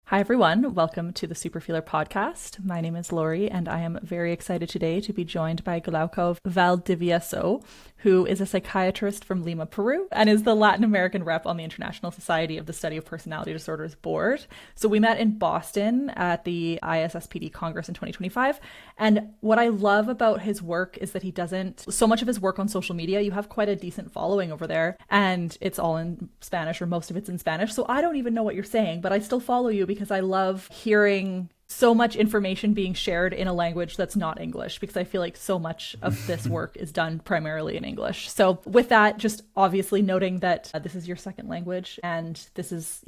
Hi, everyone. Welcome to the Superfeeler podcast. My name is Lori, and I am very excited today to be joined by Glauco Valdivieso, who is a psychiatrist from Lima, Peru, and is the Latin American rep on the International Society of the Study of Personality Disorders board. So we met in Boston at the ISSPD Congress in 2025. And what I love about his work is that he doesn't, so much of his work on social media, you have quite a decent following over there, and it's all in Spanish, or most of it's in Spanish. So I don't even know what you're saying, but I still follow you because I love hearing so much information being shared in a language that's not English, because I feel like so much of this work is done primarily in English. So with that, just obviously noting that this is your second language and this is,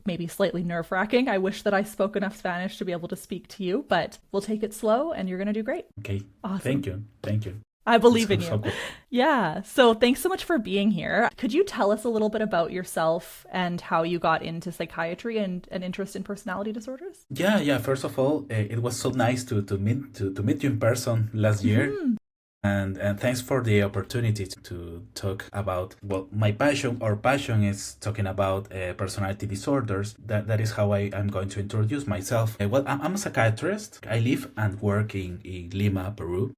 maybe slightly nerve-wracking. I wish that I spoke enough Spanish to be able to speak to you, but we'll take it slow and you're going to do great. Okay. Awesome. Thank you. Thank you. I believe in you. So cool. Yeah. So thanks so much for being here. Could you tell us a little bit about yourself and how you got into psychiatry and an interest in personality disorders? Yeah. First of all, it was so nice to meet you in person last year. Mm-hmm. And thanks for the opportunity to talk about, well, my passion. Our passion is talking about personality disorders. That is how I'm going to introduce myself. I'm a psychiatrist. I live and work in Lima, Peru.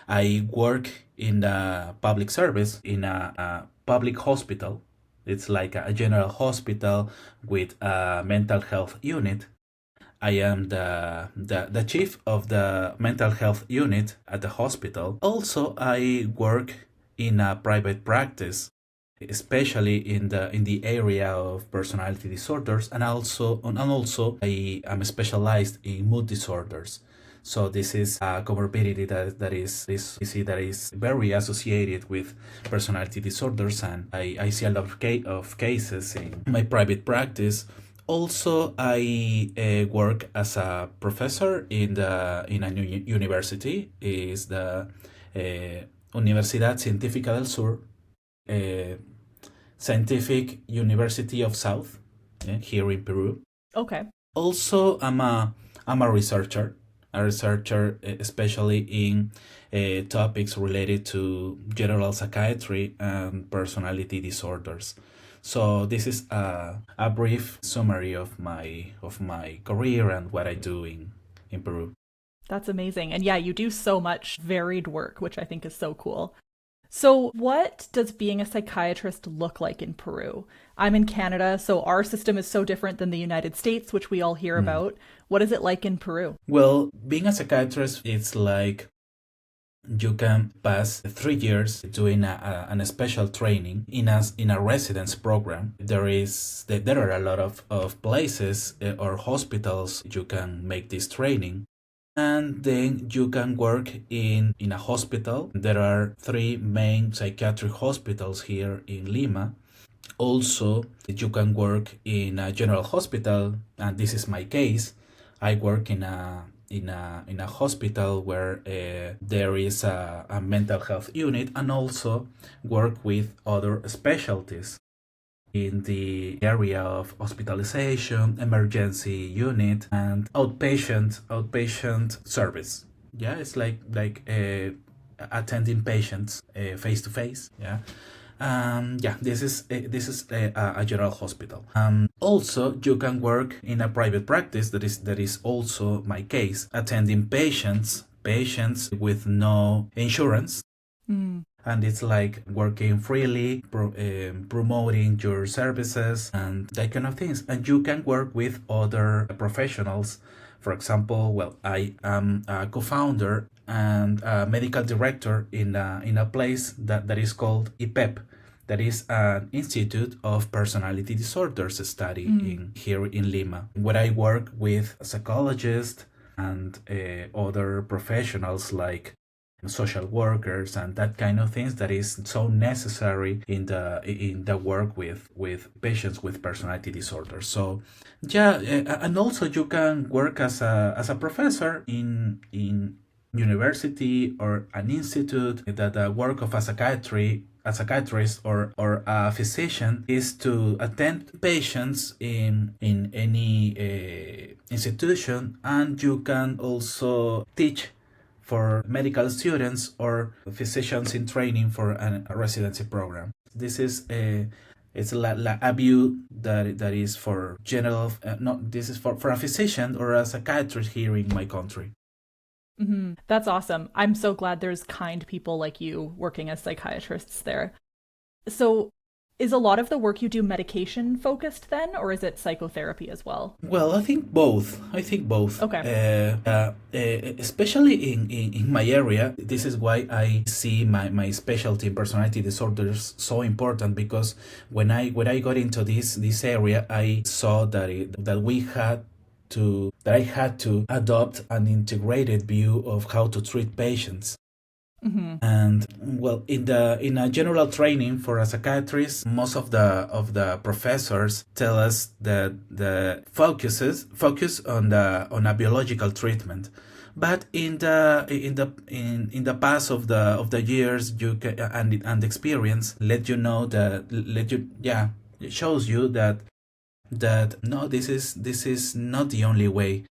I work in the public service in a public hospital. It's like a general hospital with a mental health unit. I am the chief of the mental health unit at the hospital. Also, I work in a private practice, especially in the area of personality disorders, and also I am specialized in mood disorders. So this is a comorbidity that is very associated with personality disorders, and I see a lot of cases in my private practice. Also, I work as a professor in a new university. Is the Universidad Científica del Sur, Scientific University of South, here in Peru. Okay. Also, I'm a researcher. Especially in topics related to general psychiatry and personality disorders. So this is a brief summary of my career and what I do in Peru. That's amazing. And yeah, you do so much varied work, which I think is so cool. So what does being a psychiatrist look like in Peru? I'm in Canada, so our system is so different than the United States, which we all hear about. What is it like in Peru? Well, being a psychiatrist, it's like you can pass 3 years doing a special training in a residence program. There are a lot of places or hospitals you can make this training. And then you can work in a hospital. There are 3 main psychiatric hospitals here in Lima. Also, you can work in a general hospital, and this is my case. I work in a hospital where there is a mental health unit, and also work with other specialties in the area of hospitalization, emergency unit, and outpatient service. Yeah, it's like attending patients face to face. Yeah. This is a general hospital. Also, you can work in a private practice. That is also my case, attending patients with no insurance. And it's like working freely, promoting your services and that kind of things. And you can work with other professionals. For example, well, I am a co-founder and a medical director in a place that is called IPEP. That is an Institute of Personality Disorders study here in Lima, where I work with psychologists and other professionals like social workers and that kind of things that is so necessary in the work with patients with personality disorders. So yeah, and also you can work as a professor in university or an institute. That the work of a psychiatrist or a physician is to attend patients in any institution, and you can also teach for medical students or physicians in training for a residency program. This is It's a view that is for general, this is for a physician or a psychiatrist here in my country. Mm-hmm. That's awesome. I'm so glad there's kind people like you working as psychiatrists there. So is a lot of the work you do medication focused then, or is it psychotherapy as well? Well, I think both. Okay. Especially in my area, this is why I see my specialty in personality disorders so important, because when I got into this area, I saw that I had to adopt an integrated view of how to treat patients. Mm-hmm. And well, in a general training for a psychiatrist, most of the professors tell us that the focus on a biological treatment. But in the past of the years, you can, and experience let you know that it shows you that no, this is not the only way.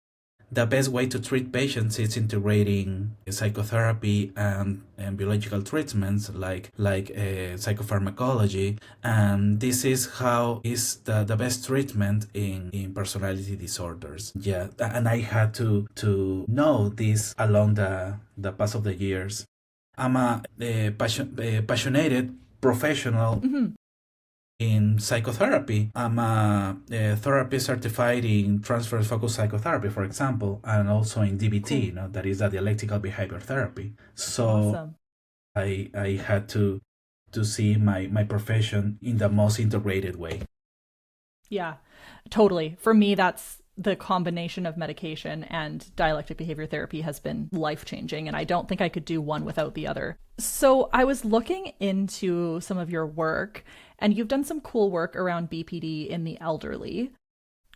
The best way to treat patients is integrating psychotherapy and biological treatments like psychopharmacology, and this is how is the best treatment in personality disorders. Yeah, and I had to know this along the pass of the years. I'm a passionate professional. Mm-hmm. In psychotherapy. I'm a therapist certified in transfer focused psychotherapy, for example, and also in DBT, Cool. that is the dialectical behavior therapy. So Awesome. I had to see my profession in the most integrated way. Yeah, totally. For me, that's the combination of medication and dialectic behavior therapy has been life-changing, and I don't think I could do one without the other. So I was looking into some of your work, and you've done some cool work around BPD in the elderly.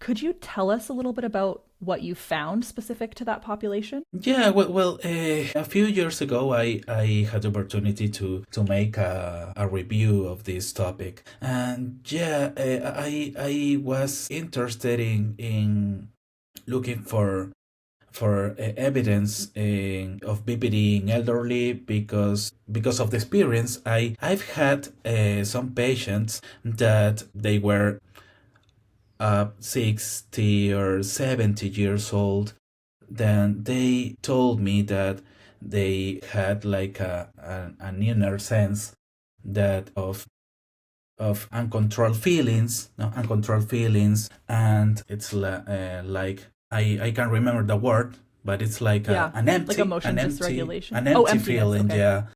Could you tell us a little bit about what you found specific to that population? Yeah, well, a few years ago, I had the opportunity to make a review of this topic, and yeah, I was interested in looking for evidence of BPD in elderly, because of the experience I've had some patients that they were 60 or 70 years old. Then they told me that they had like an inner sense that of uncontrolled feelings, no, uncontrolled feelings, and it's like I can't remember the word, but it's like Yeah, an like emotion dysregulation. an Oh, empty emptiness. feeling, Okay. yeah,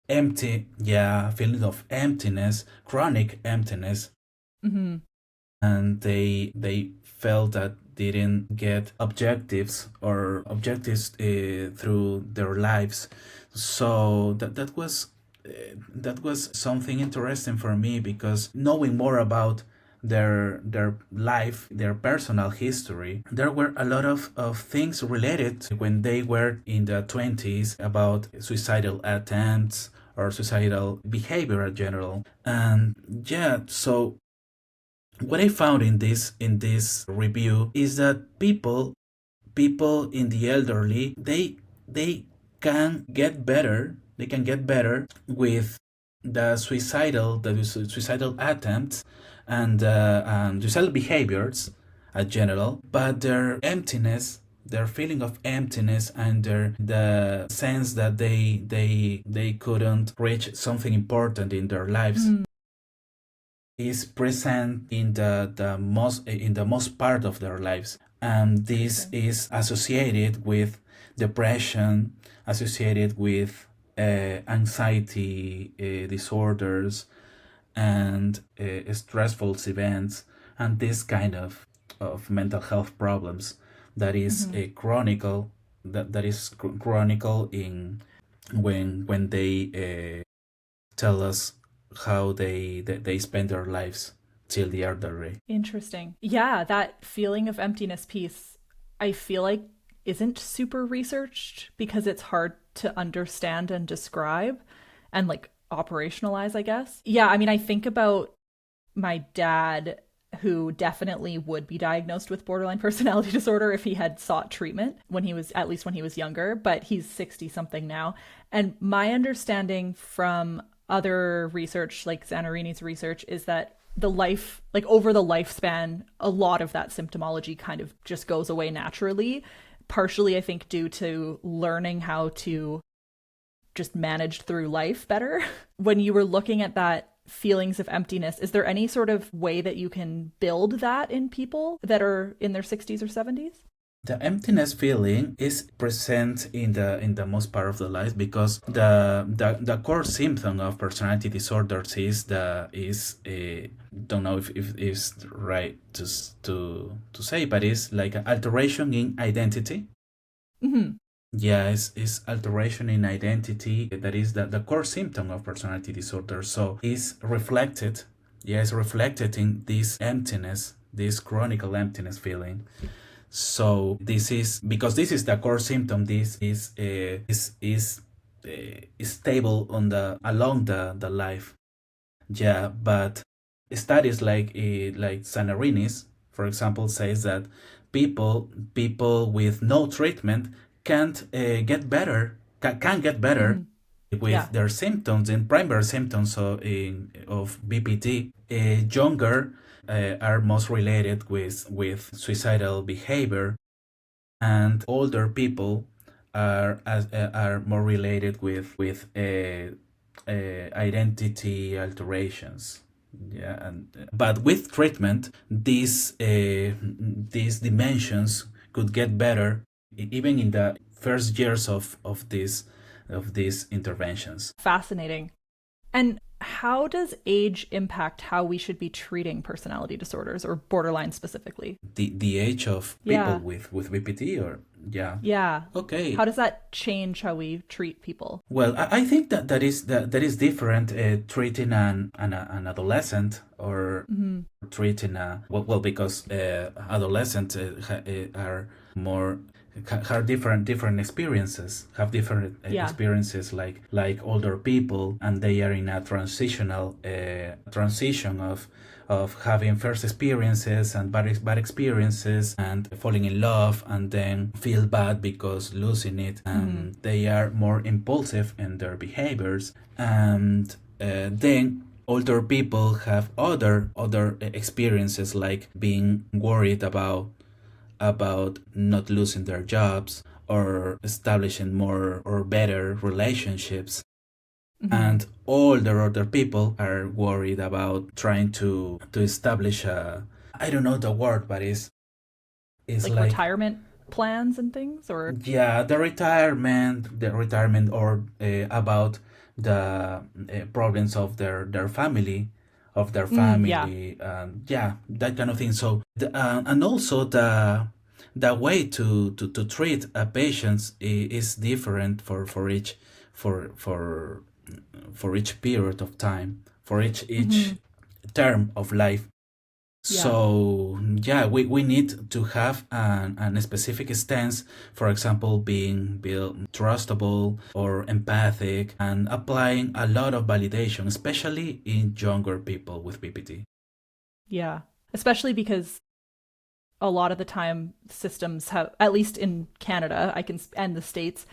empty, yeah, feeling of emptiness, chronic emptiness, Mm-hmm. and they felt that didn't get objectives through their lives. So that was something interesting for me, because knowing more about their life, their personal history, there were a lot of things related when they were in the 20s about suicidal attempts or suicidal behavior in general. And yeah, so what I found in this review is that people in the elderly, they can get better. They can get better with the suicidal attempts and suicidal behaviors in general, but their emptiness, their feeling of emptiness, and the sense that they couldn't reach something important in their lives Mm-hmm. is present in the most part of their lives, and this Interesting. is associated with depression, associated with anxiety disorders, and stressful events, and this kind of mental health problems that is Mm-hmm. a chronicle, that is chronicle in when they tell us how they spend their lives till the elderly. Interesting. Yeah, that feeling of emptiness piece, I feel like isn't super researched because it's hard to understand and describe and like operationalize, I guess. Yeah, I mean, I think about my dad who definitely would be diagnosed with borderline personality disorder if he had sought treatment when he was, at least when he was younger, but he's 60 something now. And my understanding from other research like Zanarini's research is that the life, like over the lifespan, a lot of that symptomology kind of just goes away naturally. Partially, I think, due to learning how to just manage through life better. When you were looking at that feelings of emptiness, is there any sort of way that you can build that in people that are in their 60s or 70s? The emptiness feeling is present in the most part of the life because the core symptom of personality disorders is don't know if it's right to say, but it's like an alteration in identity. Mm-hmm. Yeah, it's alteration in identity that is the core symptom of personality disorder. So it's reflected, it's reflected in this emptiness, this chronic emptiness feeling. So this is because this is the core symptom. This is stable along the life. Yeah, but studies like Sanarini's, for example, says that people with no treatment can't get better. Can get better with their symptoms and primary symptoms of BPD. Younger are most related with suicidal behavior, and older people are more related with identity alterations. Yeah, but with treatment, these dimensions could get better even in the first years of these interventions. Fascinating. And how does age impact how we should be treating personality disorders or borderline specifically? The age of people with BPD or Yeah. Okay. How does that change how we treat people? Well, I think that is different treating an adolescent or treating because adolescents are more have different experiences, have different experiences like older people, and they are in a transition of having first experiences and bad experiences and falling in love and then feel bad because losing it, and they are more impulsive in their behaviors, and then older people have other experiences like being worried about not losing their jobs or establishing more or better relationships. And older people are worried about trying to establish I don't know the word, but it's like retirement plans and things, or the retirement or about the problems of their family, that kind of thing. So and also the way to treat a patient is different for each period of time, for each term of life. So we need to have a specific stance, for example, being trustable or empathic and applying a lot of validation, especially in younger people with BPD. Yeah, especially because a lot of the time systems have, at least in Canada, and the States,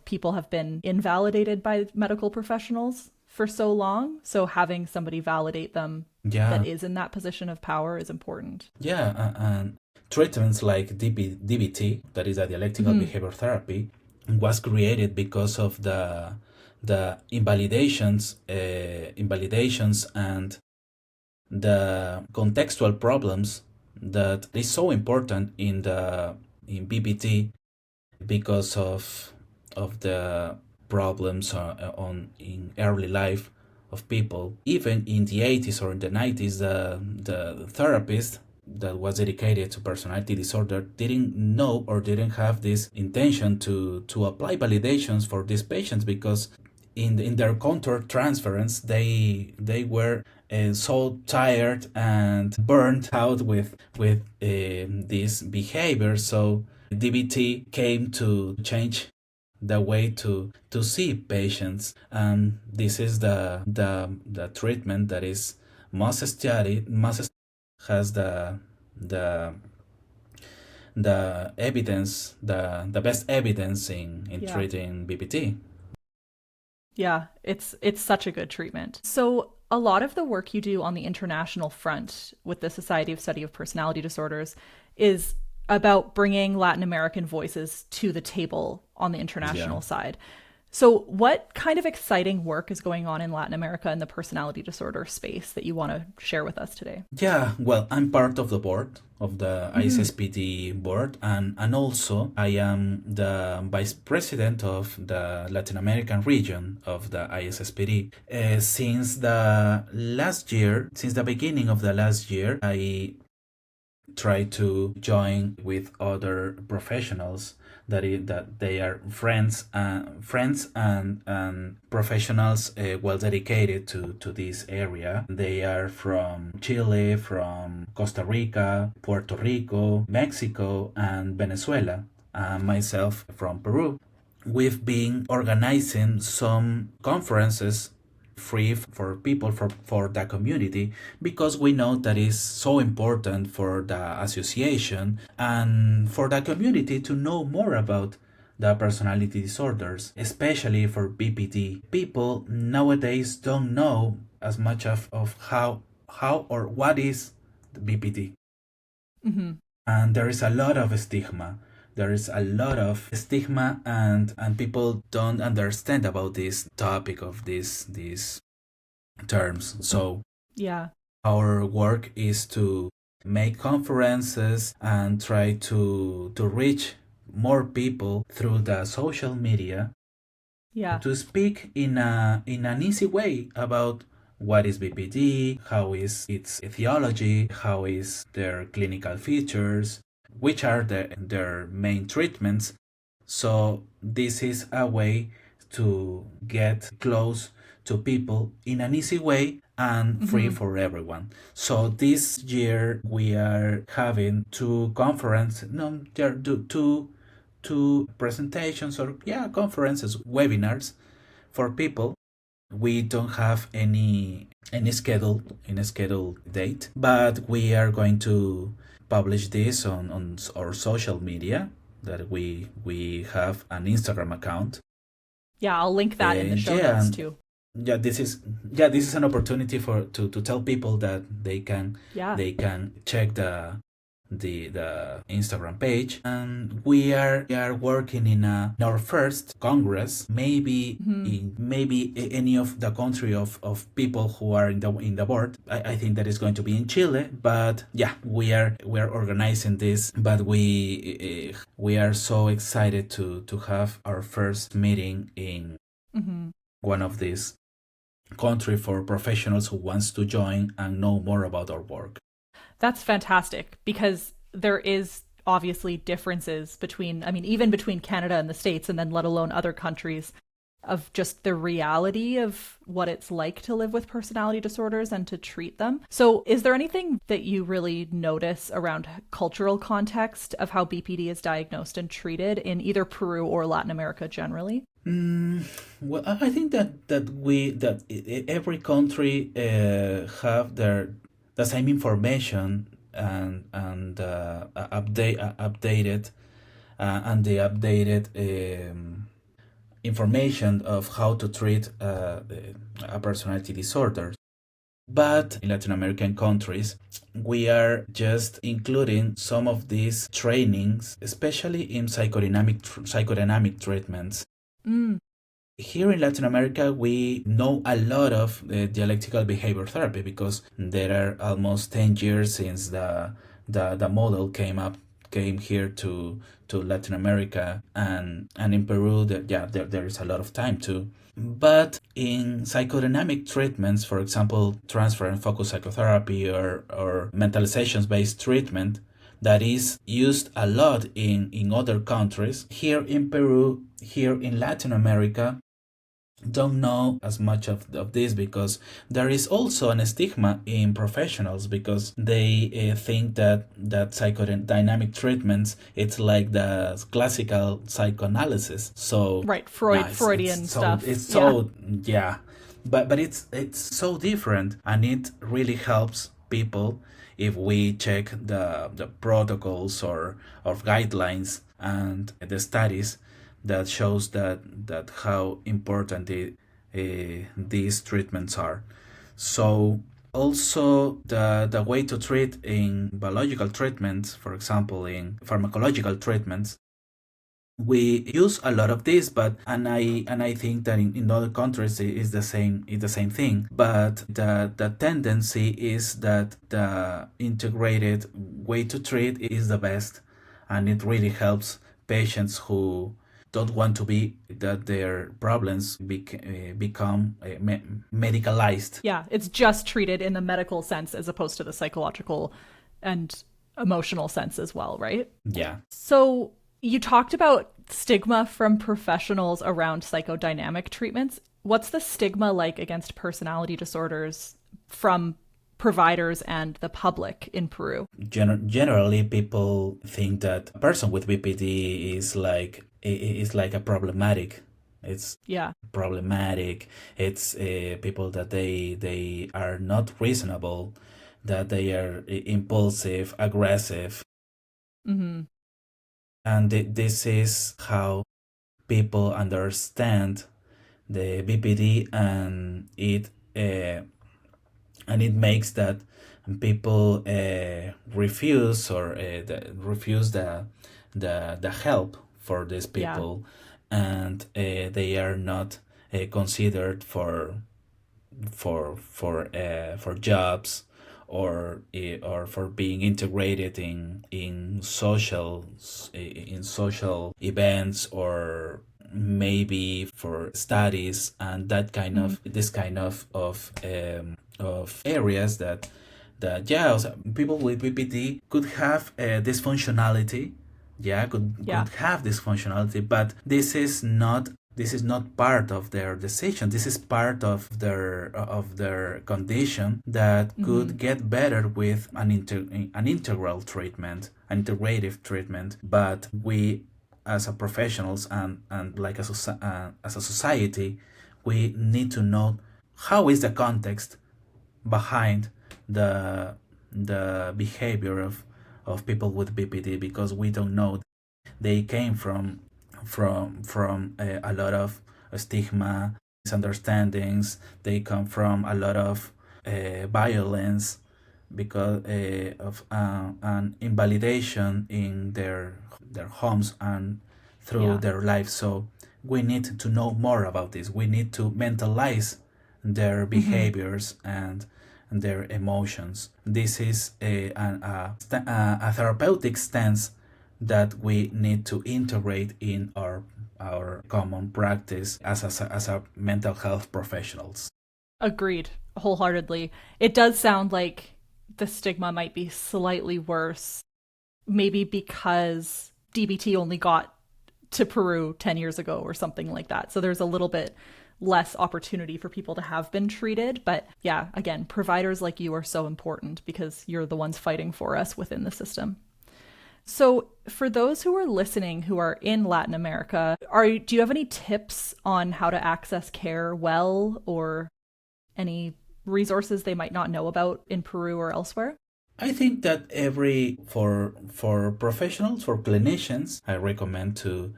people have been invalidated by medical professionals for so long. So having somebody validate them that is in that position of power is important. Yeah, and treatments like DBT, that is a dialectical behavior therapy, was created because of the invalidations and the contextual problems that is so important in BPD because of the problems in early life of people. Even in the 80s or in the 90s, the therapist that was dedicated to personality disorder didn't know or didn't have this intention to apply validations for these patients, because in their counter transference they were so tired and burnt out with this behavior. So DBT came to change the way to see patients, and this is the treatment that is most studied, has the evidence, the best evidence in treating BPD. Yeah, it's such a good treatment. So a lot of the work you do on the international front with the Society of Study of Personality Disorders is about bringing Latin American voices to the table on the Yeah. international side. So, what kind of exciting work is going on in Latin America in the personality disorder space that you want to share with us today? Yeah, well, I'm part of the board of the ISSPD board, and also I am the vice president of the Latin American region of the ISSPD. Since the beginning of the last year, I try to join with other professionals that they are friends and professionals well dedicated to this area. They are from Chile, from Costa Rica, Puerto Rico, Mexico, and Venezuela, and myself from Peru. We've been organizing some conferences free for people for the community, because we know that is so important for the association and for the community to know more about the personality disorders, especially for BPD. People nowadays don't know as much of how or what is the BPD. And there is a lot of stigma. There is a lot of stigma, and people don't understand about this topic of these terms. So Yeah. our work is to make conferences and try to reach more people through the social media, Yeah. to speak in an easy way about what is BPD, how is its etiology, how is their clinical features, which are their main treatments. So this is a way to get close to people in an easy way and free for everyone. So this year we are having two conferences, no, there are two presentations, or conferences, webinars for people. We don't have any scheduled date, but we are going to publish this on our social media, that we have an Instagram account. Yeah, I'll link that in the show Yeah, notes and too. this is an opportunity to tell people that Yeah. they can check the Instagram page, and we are working in our first congress, maybe in any of the country of people who are in the board. I think that is going to be in Chile, but yeah, we are organizing this. But we are so excited to have our first meeting in one of these country for professionals who wants to join and know more about our work. That's fantastic, because there is obviously differences between, I mean, even between Canada and the States, and then let alone other countries, of just the reality of what it's like to live with personality disorders and to treat them. So is there anything that you really notice around cultural context of how BPD is diagnosed and treated in either Peru or Latin America generally? Well, I think that every country have the same information, and updated and the updated information of how to treat a personality disorder. But in Latin American countries, we are just including some of these trainings, especially in psychodynamic treatments. Here in Latin America, we know a lot of dialectical behavior therapy, because there are almost 10 years since the model came here to Latin America, and in Peru. There is a lot of time too. But in psychodynamic treatments, for example, transfer and focus psychotherapy, or mentalizations based treatment, that is used a lot in other countries. Here in Peru, here in Latin America, don't know as much of this, because there is also an stigma in professionals, because they think that psychodynamic treatments, it's like the classical psychoanalysis. So Right, Freudian it's stuff. It's so yeah, but it's so different, and it really helps people if we check the protocols or guidelines and the studies that shows that how important these treatments are. So also the way to treat in biological treatments, for example, in pharmacological treatments, we use a lot of this, but and I think that in other countries it is the same thing. But the tendency is that the integrated way to treat is the best, and it really helps patients who don't want to be that their problems become medicalized. Yeah, it's just treated in the medical sense as opposed to the psychological and emotional sense as well, right? Yeah. So you talked about stigma from professionals around psychodynamic treatments. What's the stigma like against personality disorders from providers and the public in Peru? Generally, people think that a person with BPD is like a problematic. It's Yeah. problematic. It's people that they are not reasonable, that they are impulsive, aggressive, Mm-hmm. and this is how people understand the BPD, and it makes that people refuse or refuse the help for these Yeah. people, and they are not considered for jobs, or for being integrated in social events, or maybe for studies, and that kind Mm-hmm. of this kind of areas that yeah, also people with BPD could have this functionality, yeah, could Yeah. have this functionality, but this is not part of their decision. This is part of their condition that Mm-hmm. could get better with an integral treatment, an integrative treatment. But we, as a professionals, and like as a society, we need to know how is the context behind the the behavior of people with BPD, because we don't know. They came from a lot of stigma, misunderstandings. They come from a lot of violence, because of an invalidation in their homes and through Yeah. their lives. So we need to know more about this. We need to mentalize their Mm-hmm. behaviors and their emotions. This is a therapeutic stance that we need to integrate in our common practice as a mental health professionals. Agreed wholeheartedly. It does sound like the stigma might be slightly worse, maybe because DBT only got to Peru 10 years ago or something like that. So there's a little bit less opportunity for people to have been treated. But yeah, again, providers like you are so important because you're the ones fighting for us within the system. So, for those who are listening who are in Latin America, do you have any tips on how to access care well, or any resources they might not know about in Peru or elsewhere? I think that for professionals, for clinicians, I recommend to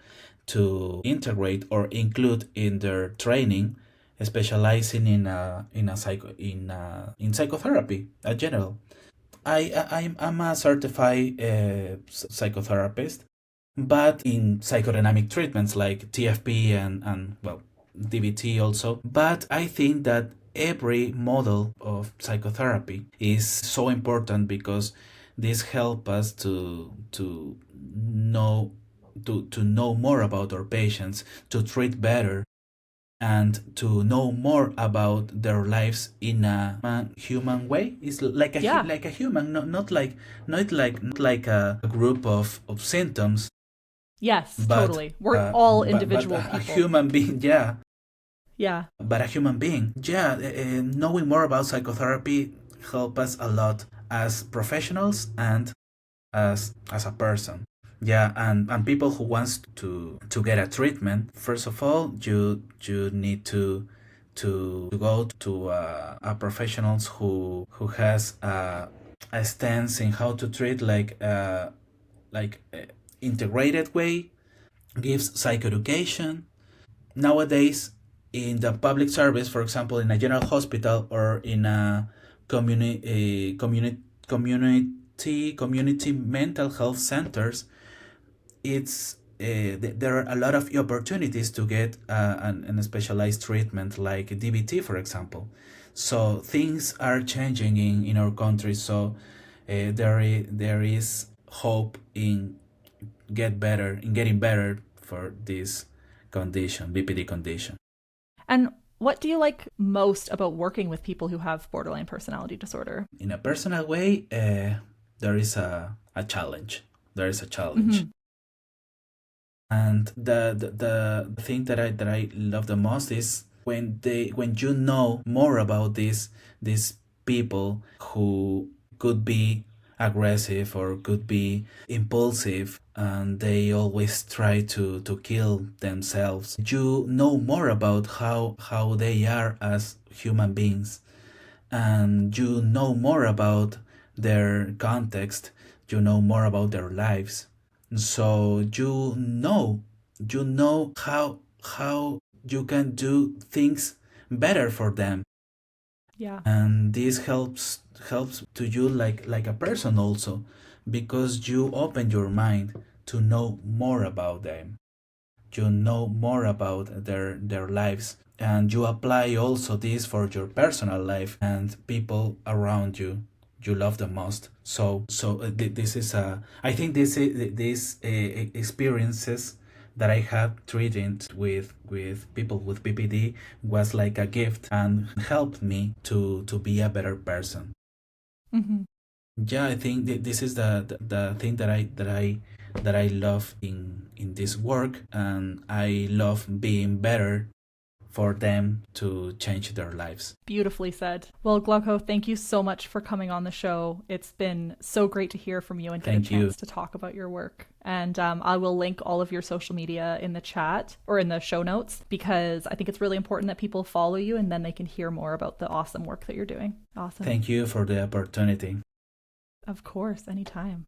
integrate or include in their training, specializing in psychotherapy in general. I'm a certified psychotherapist, but in psychodynamic treatments like TFP and well, DBT also. But I think that every model of psychotherapy is so important, because this help us to know more about our patients, to treat better, and to know more about their lives in a human way. It's like Yeah. like a human, not like a group of symptoms, Yes, but totally. We're all individual a people. human being. Yeah, Yeah. but a human being. Yeah, knowing more about psychotherapy help us a lot as professionals and as a person. Yeah, and people who wants to get a treatment, first of all, you need to go to a professionals who has a stance in how to treat, like integrated way, gives psychoeducation. Nowadays in the public service, for example, in a general hospital or in a community mental health centers, it's there are a lot of opportunities to get a specialized treatment like DBT, for example. So things are changing in our country. So there is hope in getting better for this condition, BPD condition. And what do you like most about working with people who have borderline personality disorder? In a personal way, there is a challenge. There is a challenge. And the thing that I love the most is when you know more about these people who could be aggressive or could be impulsive, and they always try to kill themselves. You know more about how they are as human beings, and you know more about their context, you know more about their lives. So you know how you can do things better for them. Yeah. And this helps to you like a person also, because you open your mind to know more about them. You know more about their lives, and you apply also this for your personal life and people around you love the most. So this is I think these experiences that I had treating with people with BPD was like a gift and helped me to be a better person. Mm-hmm. Yeah, I think this is the thing that I love in this work, and I love being better for them to change their lives. Beautifully said. Well, Glauco, thank you so much for coming on the show. It's been so great to hear from you and get a chance to talk about your work. And I will link all of your social media in the chat or in the show notes, because I think it's really important that people follow you and then they can hear more about the awesome work that you're doing. Awesome. Thank you for the opportunity. Of course, anytime.